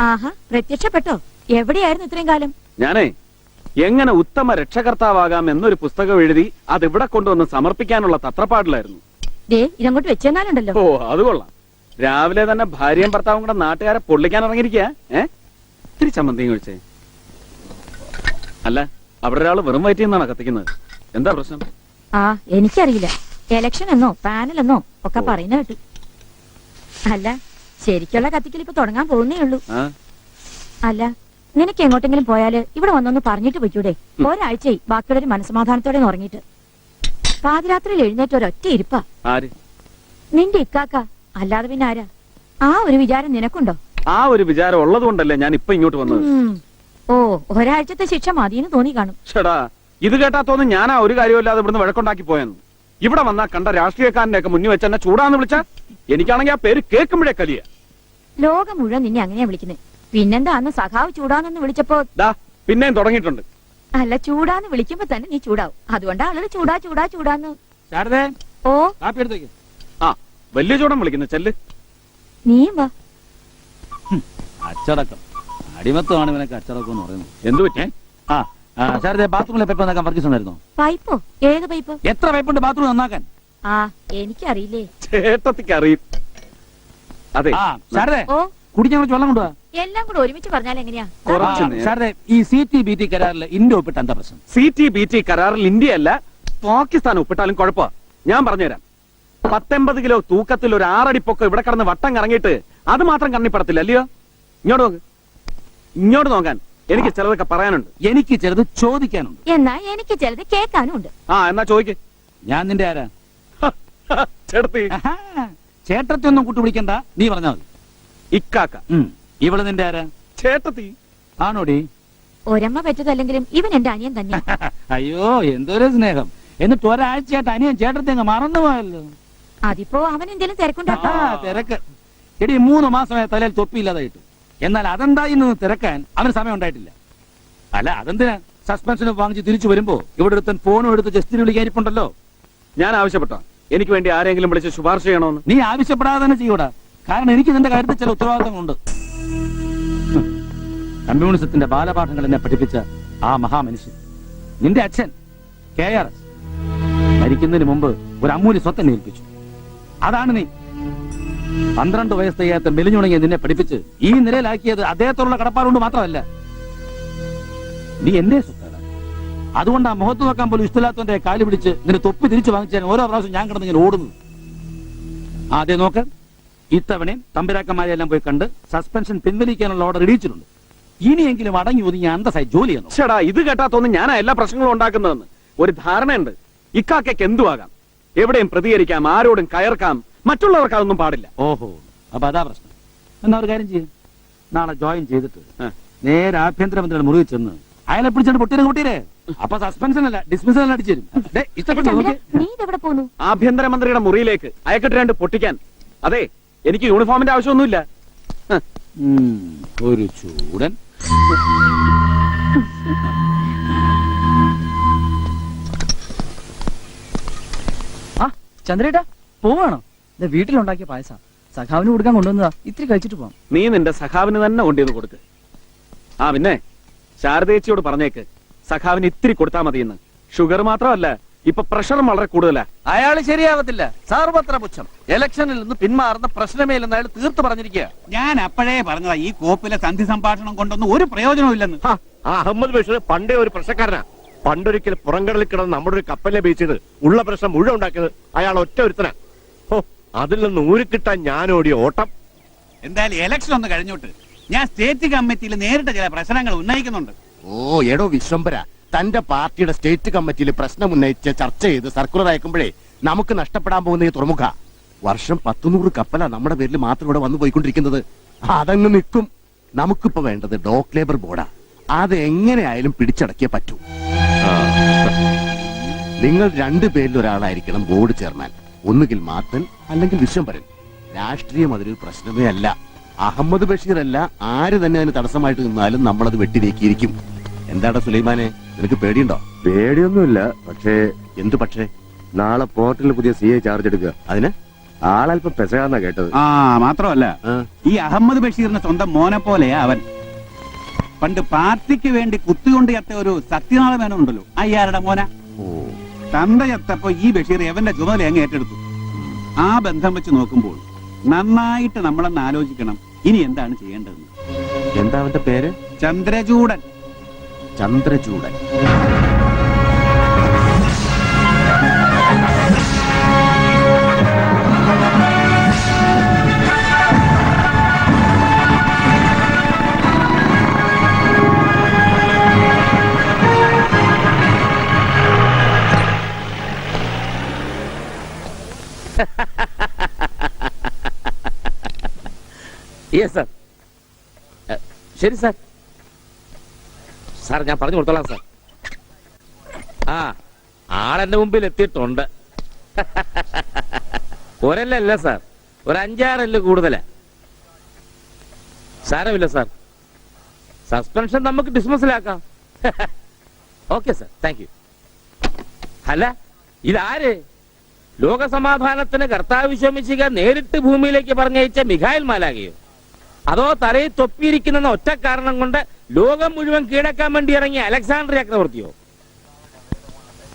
ആഹാ, പ്രത്യക്ഷപ്പെട്ടോ? എവിടെയായിരുന്നു ഇത്രയും കാലം? ഞാനേ എങ്ങനെ ഉത്തമ രക്ഷകർത്താവാകാം എന്നൊരു പുസ്തകം എഴുതി അത് ഇവിടെ കൊണ്ടുവന്ന് സമർപ്പിക്കാനുള്ള തത്രപ്പാടിലായിരുന്നു. ദേ, ഇതങ്ങോട്ട് വെച്ചെന്നാലുണ്ടല്ലോ. ഓ, അത് കൊള്ളാം. രാവിലെ തന്നെ ഭാര്യയും ഭർത്താവും കൂടെ നാട്ടുകാരെ പൊള്ളിക്കാൻ ഇറങ്ങിയിരിക്കുക. ഇത്തിരി ചമ്മന്തിയും കഴിച്ചേ. അല്ല, അവിടെ ഒരാള് വെറും വയറ്റിൽ നിന്നാണ് കത്തിക്കുന്നത്. എന്താ പ്രശ്നം? ആ, എനിക്കറിയില്ല. എലക്ഷൻ എന്നോ പാനൽ എന്നോ ഒക്കെ പറയുന്ന കേട്ടു. അല്ല, ശരിക്കുള്ള കത്തിക്കൽ ഇപ്പൊ തുടങ്ങാൻ പോകുന്നേ ഉള്ളൂ. അല്ല, നിനക്ക് എങ്ങോട്ടെങ്കിലും പോയാല് ഇവിടെ വന്നൊന്ന് പറഞ്ഞിട്ട് പോയിക്കൂടെ? ഒരാഴ്ചയായി ബാക്കിയുള്ളൊരു മനസ്സമാധാനത്തോടെ ഉറങ്ങിയിട്ട്. പാതിരാത്രിയിൽ എഴുന്നേറ്റ് ഒരൊറ്റ ഇരിപ്പാ. നിന്റെ ഇക്കാക്ക, അല്ലാതെ പിന്നെ ആരാ? ആ ഒരു വിചാരം നിനക്കുണ്ടോ? ആ ഒരു വിചാരം ഉള്ളത് കൊണ്ടല്ലേ ഞാൻ ഇപ്പൊ ഇങ്ങോട്ട് വന്നത്. ഓ, ഒരാഴ്ചത്തെ ശിക്ഷ മതിയെന്ന് തോന്നി കാണും. ചേടാ, ഇത് കേട്ടാ തോന്നുന്നു ഞാൻ ആ ഒരു കാര്യമില്ലാതെ ഇവിടുന്ന് വഴക്കുണ്ടാക്കി പോയെന്ന്. ഇവിടെ വന്നാ കണ്ട രാഷ്ട്രീയക്കാരന്റെ ഒക്കെ മുന്നിൽ വെച്ച് എന്നെ ചൂടാന്ന് വിളിച്ച എനിക്കാണെങ്കിൽ ആ പേര് കേൾക്കുമ്പോഴേ കലിയ. ലോകം മുഴുവൻ നിന്നെ അങ്ങനെയാ വിളിക്കുന്നത്. പിന്നെന്താ അന്ന് സഖാവ് ചൂടാന്ന് വിളിച്ചപ്പോ പിന്നെയും തുടങ്ങിയിട്ടുണ്ട്. അല്ല, ചൂടാന്ന് വിളിക്കുമ്പോ തന്നെ നീ ചൂടാവും. അതുകൊണ്ടാ ആളുകൾ ചൂടാ ചൂടാ ചൂടാന്ന്. ഓ, ആ, വലിയ ചൂടം വിളിക്കുന്നു. ചെല്ല്. നീയും വാ. അച്ചടക്കം അടിമത്തമാണ് ഇവനൊക്കെ അച്ചടക്കം എന്ന് പറയുന്നത്. എന്തു പറ്റേ? ബാത്റൂമിലെ പൈപ്പ് നന്നാക്കാൻ പറഞ്ഞിട്ടുണ്ടായിരുന്നോ? പൈപ്പോ? ഏത് പൈപ്പ്? എത്ര പൈപ്പുണ്ട് ബാത്റൂം നന്നാക്കാൻ? ആ, എനിക്കറിയില്ലേ. ചേട്ടത്തിക്ക് അറിയും. അതെ, ഓ, കുടിക്കാൻ കുറച്ച് വെള്ളം കൊണ്ടുപോവാ. എല്ലാം കൂടെ ഒരുമിച്ച് പറഞ്ഞാൽ എങ്ങനെയാ? ഈ CTBT കരാറിൽ ഇന്ത്യ ഒപ്പിട്ട എന്താ പ്രശ്നം? CTBT കരാറിൽ ഇന്ത്യ അല്ല പാകിസ്ഥാൻ ഒപ്പിട്ടാലും കുഴപ്പ. ഞാൻ പറഞ്ഞുതരാം. 19 കിലോ തൂക്കത്തിൽ ഒരു 6 അടി പൊക്കം ഇവിടെ കടന്ന് വട്ടം കറങ്ങിയിട്ട് അത് മാത്രം കണ്ണിപ്പെടത്തില്ല, അല്ലയോ? ഇങ്ങോട്ട് നോക്ക്. ഇങ്ങോട്ട് നോക്കാൻ എനിക്ക് ചിലതൊക്കെ പറയാനുണ്ട്. എനിക്ക് ചിലത് ചോദിക്കാനുണ്ട്. എന്നാ എനിക്ക് ചിലത് കേൾക്കാനും ഉണ്ട്. എന്നാ ചോദിക്ക്. ഞാൻ നിന്റെ ആരാ? ചേട്ടത്തി. ചേട്ടത്തി ഒന്നും കൂട്ടുപിടിക്കണ്ട, നീ പറഞ്ഞാ മതി. ഇക്കാക്ക. ഇവള് നിന്റെ ആരാ? ചേട്ടത്തി. ആണോടി? ഒരമ്മ പറ്റതല്ലെങ്കിലും ഇവൻ എന്റെ അനിയൻ തന്നെ. അയ്യോ, എന്തൊരു സ്നേഹം. എന്നിട്ട് ഒരാഴ്ചയായിട്ട് അനിയൻ ചേട്ടത്തി അങ്ങ് മറന്നുപോയല്ലോ. അതിപ്പോ അവൻ എന്തെങ്കിലും തിരക്കുണ്ടാ? തിരക്ക്. എടി 3 മാസമായ തലയിൽ തൊപ്പിയില്ലാതായിട്ട്. എന്നാൽ അതെന്തായി തിരക്കാൻ അവന് സമയം ഉണ്ടായിട്ടില്ല. അല്ല, അതെന്തിനാ സസ്പെൻഷന് വാങ്ങിച്ച് തിരിച്ചു വരുമ്പോ ഇവിടെ ഒരുത്തൻ ഫോണും എടുത്ത് ജസ്റ്റിന് വിളിക്കാനിപ്പുണ്ടല്ലോ. ഞാൻ ആവശ്യപ്പെട്ടോ എനിക്ക് വേണ്ടി ആരെങ്കിലും വിളിച്ച് ശുപാർശ ചെയ്യണമെന്ന്? നീ ആവശ്യപ്പെടാതെ തന്നെ ചെയ്യൂടാ. കാരണം എനിക്ക് നിന്റെ കാര്യത്തിൽ ചില ഉത്തരവാദിത്തങ്ങളുണ്ട്. കമ്മ്യൂണിസത്തിന്റെ ബാലപാഠങ്ങൾ എന്നെ പഠിപ്പിച്ച ആ മഹാമനുഷ്യൻ നിന്റെ അച്ഛൻ KRS മരിക്കുന്നതിന് മുമ്പ് ഒരു അമൂല്യ സ്വത്ത് എന്നെ ഏൽപ്പിച്ചു. അതാണ് നീ. 12 വയസ്സ് തികയാത്ത മെലിഞ്ഞുണങ്ങിയ നിന്നെ പഠിപ്പിച്ച് ഈ നിലയിലാക്കിയത് അദ്ദേഹത്തോടുള്ള കടപ്പാടുകൊണ്ട് മാത്രമല്ല, നീ എന്റെ സ്വത്താണ്. അതുകൊണ്ട് ആ മുഖത്ത് നോക്കാൻ പോലും ഇഷ്ടമില്ലാത്തവന്റെ കാല് പിടിച്ച് നിന്നെ തൊപ്പി തിരിച്ചു വാങ്ങിച്ചാൽ ഓരോ പ്രാവശ്യം ഞാൻ കിടന്ന് ഇങ്ങനെ ഓടുന്നു. ആദ്യം നോക്ക്, ഇത്തവണയും തമ്പുരാക്കന്മാരെ എല്ലാം പോയി കണ്ട് സസ്പെൻഷൻ പിൻവലിക്കാനുള്ള ഓർഡർ ഇടിയിച്ചിട്ടുണ്ട്. ഇനിയെങ്കിലും അടങ്ങി ഒതുങ്ങി അന്തസ്സായി ജോലി ചെയ്യുന്നു. ചേടാ, ഇത് കേട്ടാ തോന്നുന്നു ഞാനാ എല്ലാ പ്രശ്നങ്ങളും ഉണ്ടാക്കുന്നതെന്ന്. ഒരു ധാരണയുണ്ട്. ഇക്കാക്കയ്ക്ക് എന്തുവാകാം, എവിടെയും പ്രതികരിക്കാം, ആരോടും കയർക്കാം. മറ്റുള്ളവർക്ക് അതൊന്നും പാടില്ല. ഓഹോ, അപ്പൊ അതാ പ്രശ്നം. എന്നാ ഒരു കാര്യം ചെയ്യും, നാളെ ജോയിൻ ചെയ്തിട്ട് നേരെ ആഭ്യന്തരമന്ത്രിയുടെ മുറിയിൽ ചെന്ന് അയാളെ പിടിച്ചിട്ട് പൊട്ടിയിരെ. അപ്പൊ സസ്പെൻഷൻ അല്ല ഡിസ്മിസൽ അടിച്ചു തരും. ഇഷ്ടപ്പെട്ടു? ആഭ്യന്തരമന്ത്രിയുടെ മുറിയിലേക്ക് അയക്കിട്ട് 2 പൊട്ടിക്കാൻ. അതെ, എനിക്ക് യൂണിഫോമിന്റെ ആവശ്യമൊന്നുമില്ല. ഒരു ചൂടൻ. ചന്ദ്രേട്ടാ, പോവാണോ? വീട്ടിലുണ്ടാക്കിയ പായസ സഖാവിന് കൊടുക്കാൻ കൊണ്ടുവന്നതാ. ഇത്തിരി കഴിച്ചിട്ട് പോവാം. നീ നിന്റെ സഖാവിന് തന്നെ കൊണ്ടുവന്ന് കൊടുക്ക്. പിന്നെ ശാരദേച്ചിയോട് പറഞ്ഞേക്ക് സഖാവിന് ഇത്തിരി കൊടുത്താൽ മതിയെന്ന്. ഷുഗർ മാത്രമല്ല, ഇപ്പൊ പ്രഷറും വളരെ കൂടുതലാ. അയാള് ശരിയാവത്തില്ല. സർവത്ര പുച്ഛം. ഇലക്ഷനിൽ നിന്ന് പിന്മാറുന്ന പ്രശ്നമേ ഇല്ലെന്ന് അയാൾ തീർത്ത് പറഞ്ഞിരിക്കുക. ഞാൻ അപ്പോഴേ പറഞ്ഞതാ ഈ കോപ്പിലെ സന്ധി സംഭാഷണം കൊണ്ടൊന്നും ഒരു പ്രയോജനവും ഇല്ലെന്ന്. അഹമ്മദ് ബഷീർ പണ്ടേ ഒരു പ്രശ്നക്കാരനാ. പണ്ടൊരിക്കൽ പുറംകടലിൽ കിടന്ന് നമ്മുടെ ഒരു കപ്പലിനെ ബീച്ചത് ഉള്ള പ്രശ്നം മുഴുവൻ ഉണ്ടാക്കിയത് അയാൾ ഒറ്റ ഒരുത്തനാ. അതിൽ നിന്ന് ഊരിക്കിട്ടാൻ ഞാൻ ഓടിയ ഓട്ടം. എന്തായാലും ഇലക്ഷൻ ഒന്ന് കഴിഞ്ഞോട്ട് ഞാൻ സ്റ്റേറ്റ് കമ്മിറ്റിയിൽ നേരിട്ട് ചില പ്രശ്നങ്ങൾ ഉന്നയിക്കുന്നുണ്ട്. എടോ വിശ്വംഭര, തന്റെ പാർട്ടിയുടെ സ്റ്റേറ്റ് കമ്മിറ്റിയിൽ പ്രശ്നം ഉന്നയിച്ച് ചർച്ച ചെയ്ത് സർക്കുലർ അയക്കുമ്പോഴേ നമുക്ക് നഷ്ടപ്പെടാൻ പോകുന്ന ഈ തുറമുഖ വർഷം 100 കപ്പലാ നമ്മുടെ പേരിൽ മാത്രം ഇവിടെ വന്നു പോയിക്കൊണ്ടിരിക്കുന്നത്. അതങ്ങ് നിൽക്കും. നമുക്കിപ്പോ വേണ്ടത് ഡോക്ക് ലേബർ ബോർഡാ. അത് എങ്ങനെയായാലും പിടിച്ചടക്കിയേ പറ്റൂ. നിങ്ങൾ 2 പേരിൽ ഒരാളായിരിക്കണം ബോർഡ് ചെയർമാൻ. ഒന്നുകിൽ മാത്തൻ അല്ലെങ്കിൽ വിശ്വംഭരൻ. രാഷ്ട്രീയം അതൊരു പ്രശ്നമേ അല്ല. അഹമ്മദ് ബഷീർ അല്ല, ആര് തന്നെ അതിന് തടസ്സമായിട്ട് നിന്നാലും നമ്മളത് വെട്ടിനീക്കിയിരിക്കും. എന്താടാ സുലൈമാനെ, നിനക്ക് പേടിയുണ്ടോ? പേടിയൊന്നുമില്ല. പക്ഷേ എന്തു പക്ഷേ? നാളെ പോർട്ടിൽ പുതിയ CA ചാർജ് എടുക്കുക. അതിന് ആളല്പം പെസകാന്നാ കേട്ടത്. ആ മാത്രമല്ല ഈ അഹമ്മദ് ബഷീറിന്റെ സ്വന്തം മോനെ പോലെയാ അവൻ. പണ്ട് പാർട്ടിക്ക് വേണ്ടി കുത്തിക്കൊണ്ട് ചത്ത ഒരു സത്യനാഥ മേനോൻ ഉണ്ടല്ലോ, അയ്യാരുടെ മോന. തന്ത ചത്തപ്പോ ഈ ബഷീർ എവന്റെ ചുമതല അങ്ങ് ഏറ്റെടുത്തു. ആ ബന്ധം വെച്ച് നോക്കുമ്പോൾ നന്നായിട്ട് നമ്മളൊന്ന് ആലോചിക്കണം ഇനി എന്താണ് ചെയ്യേണ്ടതെന്ന്. എന്താ അവന്റെ പേര്? ചന്ദ്രചൂഡൻ. ചന്ദ്രചൂഡൻ. Yes sir. ശരി സാർ. സാർ ഞാൻ പറഞ്ഞു കൊടുത്തോളാം സാർ. ആ ആളെന്റെ മുമ്പിൽ എത്തിയിട്ടുണ്ട്. ഒരല്ല സാർ, ഒരു 5-6 കൂടുതലാ. സാരമില്ല സാർ, സസ്പെൻഷൻ നമുക്ക് ഡിസ്മിസിലാക്കാം. Okay sir, thank you. അല്ല ഇതാര്? ലോകസമാധാനത്തിന് കർത്താവ് ശോമിച്ചിക നേരിട്ട് ഭൂമിയിലേക്ക് പറഞ്ഞയച്ച മിഖായിൽ മാലാകയോ, അതോ തലയിൽ തൊപ്പിയിരിക്കുന്ന ഒറ്റ കാരണം കൊണ്ട് ലോകം മുഴുവൻ കീഴടക്കാൻ വേണ്ടി ഇറങ്ങിയ അലക്സാണ്ടർ ചക്രവർത്തിയോ?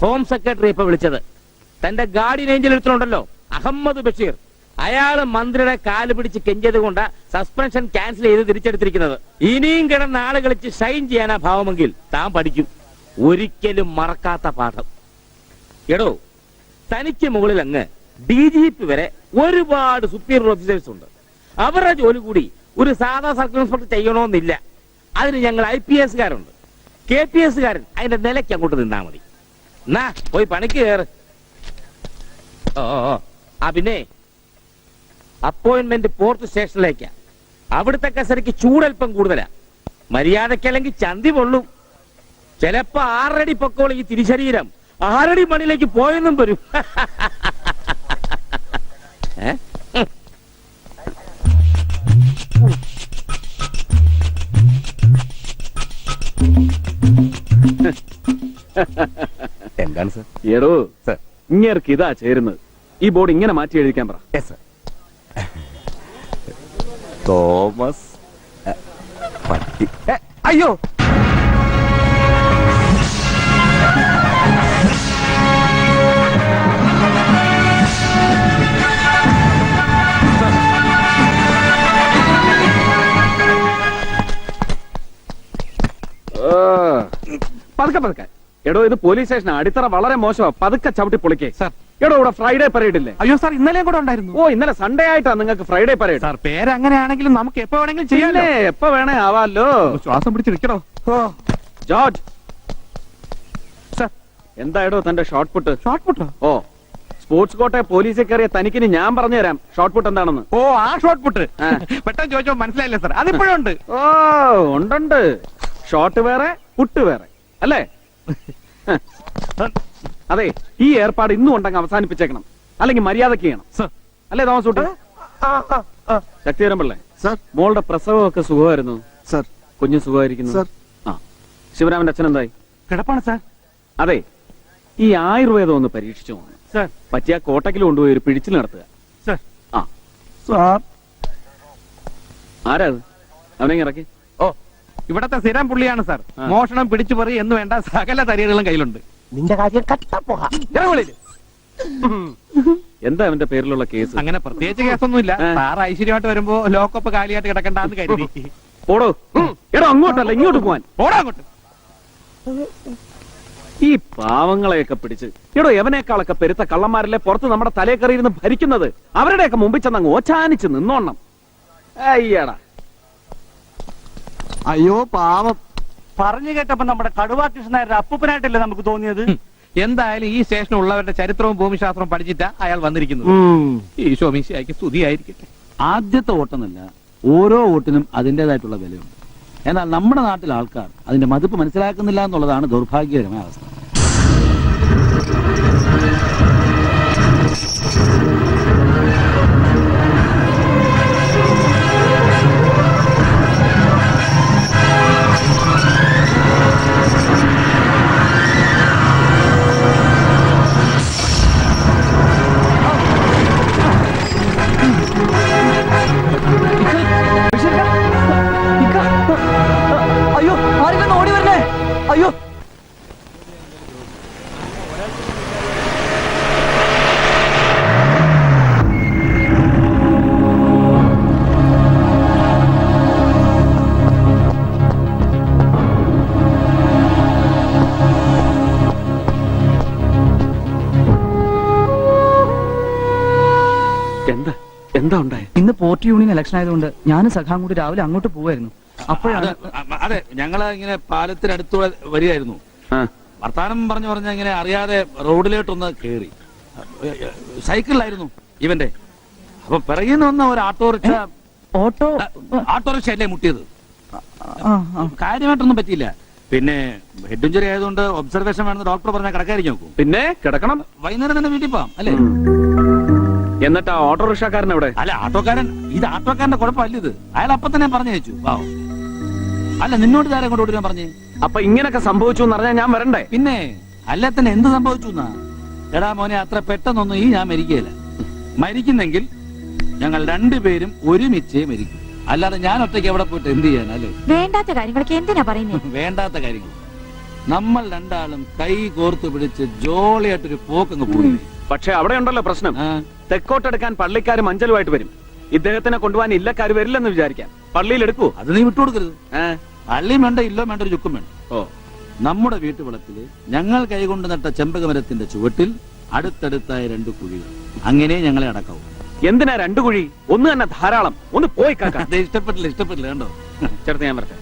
ഹോം സെക്രട്ടറി ഇപ്പൊ വിളിച്ചത് തന്റെ ഗാർഡിയൻ ഏഞ്ചൽ എടുത്തിട്ടുണ്ടല്ലോ, അഹമ്മദ് ബഷീർ. അയാള് മന്ത്രിയുടെ കാല് പിടിച്ച് കെഞ്ചത് കൊണ്ട് സസ്പെൻഷൻ ക്യാൻസൽ ചെയ്ത് തിരിച്ചെടുത്തിരിക്കുന്നത്. ഇനിയും കിടന്ന ആള് കളിച്ച് ഷൈൻ ചെയ്യാനാ ഭാവമെങ്കിൽ താൻ പഠിക്കും. ഒരിക്കലും മറക്കാത്ത പാഠം. എടോ, തനിക്ക് മുകളിൽ അങ്ങ് DGP വരെ ഒരുപാട് സുപ്പീരിയർ ഓഫീസേഴ്സ് ഉണ്ട്. അവരുടെ ജോലി കൂടി ഒരു സാധാ സർക്കിൾ ഇൻസ്പെക്ടർ ചെയ്യണമെന്നില്ല. അതിന് ഞങ്ങൾ IPS-കാരുണ്ട്. KPS-കാരൻ അതിന്റെ നിലയ്ക്ക് അങ്ങോട്ട് നിന്നാ മതി. എന്നാ പോയി പണിക്ക് കയറ്. ആ പിന്നെ അപ്പോയിന്റ്മെന്റ് പോർട്ട് സ്റ്റേഷനിലേക്കാ. അവിടുത്തെ കസരയ്ക്ക് ചൂടൽപ്പം കൂടുതലാ. മര്യാദക്കല്ലെങ്കിൽ ചന്തി പൊള്ളും. ചിലപ്പോ 6 അടി പൊക്കോളൂ ഈ തിരിശരീരം 6 അടി മണിലേക്ക് പോയെന്നും വരും. എന്താണ് സാർ? എടോ സാർ, ഇങ്ങേർക്ക് ഇതാ ചേരുന്നത്. ഈ ബോർഡ് ഇങ്ങനെ മാറ്റി എഴുതിക്കാൻ പറ. തോമസ് പട്ടി. അയ്യോ, പതുക്കെ പതുക്കെ. എടോ, ഇത് പോലീസ് സ്റ്റേഷൻ. അടിത്തറ വളരെ മോശമാ. പതുക്കെ ചവിട്ടി പൊളിക്കേ. സാർ. എടോ, ഇവിടെ ഫ്രൈഡേ പരേഡ് ഇല്ലേ? അയ്യോ സാർ, ഇന്നലെയും കൂടെ ഉണ്ടായിരുന്നു. ഓ, ഇന്നലെ സൺഡേ ആയിട്ടാ നിങ്ങൾക്ക് ഫ്രൈഡേ പരേഡ്? സാർ, പേര് അങ്ങനെയാണെങ്കിലും നമുക്ക് എപ്പോ വേണമെങ്കിലും ചെയ്യാല്ലേ? എപ്പോ വേണേ ആവാലോ. ശ്വാസം പിടിച്ചിരിക്കണോ? George sir. എന്തായിടോ തന്റെ ഷോർട്ട് പുട്ട്? ഷോർട്ട് പുട്ടോ? ഓ, സ്പോർട്സ് കോട്ടെ പോലീസിൽ കയറിയ തനിക്കിനി ഞാൻ പറഞ്ഞു തരാം ഷോർട്ട് പുട്ട് എന്താണെന്ന്. ഓ, ആ ഷോർട്ട് പുട്ട് പെട്ടെന്ന് ചോദിച്ചോ മനസ്സിലായില്ലേ സാർ? അതിപ്പോഴും ഉണ്ട്. ഓ, ഉണ്ട്. ഷോർട്ട് വേറെ, പുട്ട് വേറെ അല്ലേ? അതെ, ഈ ഏർപ്പാട് ഇന്നും ഉണ്ടെങ്കിൽ അവസാനിപ്പിച്ചേക്കണം. അല്ലെങ്കിൽ മര്യാദക്ക് ചെയ്യണം. അല്ലേ തോമസ് കുട്ടി? ശക്തിധരൻ പിള്ളേ സാർ. മോളുടെ പ്രസവമൊക്കെ സുഖമായിരുന്നു സാർ. കുഞ്ഞു സുഖമായിരിക്കുന്നു സാർ. ആ, ശിവരാമന്റെ അച്ഛൻ എന്തായി? കിടപ്പാണ് സാർ. അതെ, ഈ ആയുർവേദം ഒന്ന് പരീക്ഷിച്ചു നോക്കണം. സാർ. പറ്റിയ കോട്ടക്കിൽ കൊണ്ടുപോയി ഒരു പിടിച്ചിൽ നടത്തുക. സാർ. ആ സാർ. ആരാ അത്? അവനെ ഇറക്കി. ഓ, ഇവിടത്തെ സ്ഥിരം പുള്ളിയാണ് സാർ. ആ. മോഷണം പിടിച്ചു പറി എന്ന് വേണ്ട സകല തരികളും കയ്യിലുണ്ട്. നിന്റെ കാര്യം കട്ടപ്പോഹാ. എന്താ അവന്റെ പേരിലുള്ള കേസ്? അങ്ങനെ പ്രത്യേകിച്ച് കേസൊന്നുമില്ല. ആ. സാർ ഐശ്വര്യമായിട്ട് വരുമ്പോ ലോക്കപ്പ് കാലിയായിട്ട് കിടക്കണ്ടെന്ന് കരുതി. പോടോ. എടോ, അങ്ങോട്ടല്ല ഇങ്ങോട്ട് പോവാൻ. ഓടാ അങ്ങോട്ട്. ഈ പാവങ്ങളെയൊക്കെ പിടിച്ച്, എടോ എവനേക്കാളൊക്കെ പെരുത്ത കള്ളന്മാരല്ലേ പുറത്ത് നമ്മുടെ തലേ കയറിയിരുന്ന് ഭരിക്കുന്നത്. അവരുടെയൊക്കെ മുമ്പിൽ ചെന്നങ്ങ് ഓച്ചാനിച്ച് നിന്നോണം. അയ്യടാ. അയ്യോ പാവം, പറഞ്ഞു കേട്ടപ്പോ നമ്മുടെ കടുവാ കൃഷ്ണനായരുടെ അപ്പൂപ്പനായിട്ടല്ലേ നമുക്ക് തോന്നിയത്. എന്തായാലും ഈ സ്റ്റേഷനിൽ ഉള്ളവരുടെ ചരിത്രവും ഭൂമിശാസ്ത്രവും പഠിച്ചിട്ടാ അയാൾ വന്നിരിക്കുന്നത്. ഈശോ മിശിഹായ്ക്ക് സ്തുതിയായിരിക്കട്ടെ. ആദ്യത്തെ വോട്ടെന്നല്ല, ഓരോ വോട്ടിനും അതിൻ്റെതായിട്ടുള്ള വിലയുണ്ട്. എന്നാൽ നമ്മുടെ നാട്ടിലെ ആൾക്കാർ അതിന്റെ മതിപ്പ് മനസ്സിലാക്കുന്നില്ല എന്നുള്ളതാണ് ദൗർഭാഗ്യകരമായ അവസ്ഥ. എന്താ എന്താ ഉണ്ടായ? ഇന്ന് പോർട്ട് യൂണിയൻ ഇലക്ഷൻ ആയതുകൊണ്ട് ഞാനും സഖാവും കൂടി രാവിലെ അങ്ങോട്ട് പോവായിരുന്നു. അപ്പോഴാണ് അതെ, ഞങ്ങള് ഇങ്ങനെ പാലത്തിനടുത്തൂടെ വരികയായിരുന്നു. വർത്താനം പറഞ്ഞ ഇങ്ങനെ അറിയാതെ റോഡിലോട്ടൊന്ന് കേറി. സൈക്കിളിലായിരുന്നു ഇവന്റെ. അപ്പൊ പിറകിൽ നിന്ന് വന്ന ഒരു ഓട്ടോറിക്ഷ അല്ലേ മുട്ടിയത്. കാര്യമായിട്ടൊന്നും പറ്റിയില്ല. പിന്നെ ഹെഡ് ഇഞ്ചുറി ആയതുകൊണ്ട് ഒബ്സർവേഷൻ വേണമെന്ന് ഡോക്ടർ പറഞ്ഞാൽ കിടക്കാതിരിക്കും നോക്കും. പിന്നെ കിടക്കണം. വൈകുന്നേരം തന്നെ വീട്ടിൽ പോവാം അല്ലേ? എന്നിട്ട് ആ ഓട്ടോറിക്ഷക്കാരൻ എവിടെ? അല്ല, ഇത് ആട്ടോക്കാരന്റെ കുഴപ്പമല്ല ഇത്. അയാൾ അപ്പൊ തന്നെ പറഞ്ഞയച്ചു. വാവ്. അല്ല, നിന്നോട് ആരെ കൊണ്ട് ഓടിക്കാൻ പറഞ്ഞേ? അപ്പൊ ഇങ്ങനൊക്കെ സംഭവിച്ചു എന്ന് പറഞ്ഞാൽ ഞാൻ വരണ്ടേ? പിന്നെ അല്ല തന്നെ എന്ത് സംഭവിച്ചു എന്നാ? എടാ മോനെ, അത്ര പെട്ടെന്നൊന്നും ഞാൻ മരിക്കുകയില്ല. മരിക്കുന്നെങ്കിൽ ഞങ്ങൾ രണ്ടുപേരും ഒരുമിച്ചേ മരിക്കും. അല്ലാതെ ഞാൻ ഒറ്റയ്ക്ക് എവിടെ പോയിട്ട് എന്ത് ചെയ്യാൻ? അല്ലേ? വേണ്ടാത്ത കാര്യങ്ങളൊക്കെ എന്തിനാ പറയുന്നത്? വേണ്ടാത്ത കാര്യങ്ങൾ. നമ്മൾ രണ്ടാളും കൈ കോർത്ത് പിടിച്ച് ജോളിയായിട്ടൊരു പോക്കങ്ങ് പോയി. പക്ഷെ അവിടെ ഉണ്ടല്ലോ പ്രശ്നം. തെക്കോട്ടെടുക്കാൻ പള്ളിക്കാര് മഞ്ചലുമായിട്ട് വരും. ഇദ്ദേഹത്തിനെ കൊണ്ടുപോകാൻ ഇല്ലക്കാര് വരില്ലെന്ന് വിചാരിക്കാം. പള്ളിയിൽ എടുക്കൂ. അത് നീ വിട്ടുകൊടുക്കരുത്. പള്ളിയും വേണ്ട, ഇല്ലോ വേണ്ട, ഒരു ചുക്കും വേണ്ട. നമ്മുടെ വീട്ടുവളപ്പില് ഞങ്ങൾ കൈകൊണ്ട് നട്ട ചെമ്പകമരത്തിന്റെ ചുവട്ടിൽ അടുത്തടുത്തായ 2 കുഴികൾ. അങ്ങനെ ഞങ്ങളെ അടക്കാവൂ. എന്തിനാ 2 കുഴി? ഒന്ന് തന്നെ ധാരാളം. ഒന്ന് പോയി കാക്ക. ഇഷ്ടപ്പെട്ടില്ല കണ്ടോ? ചേർത്ത് ഞാൻ വരട്ടെ.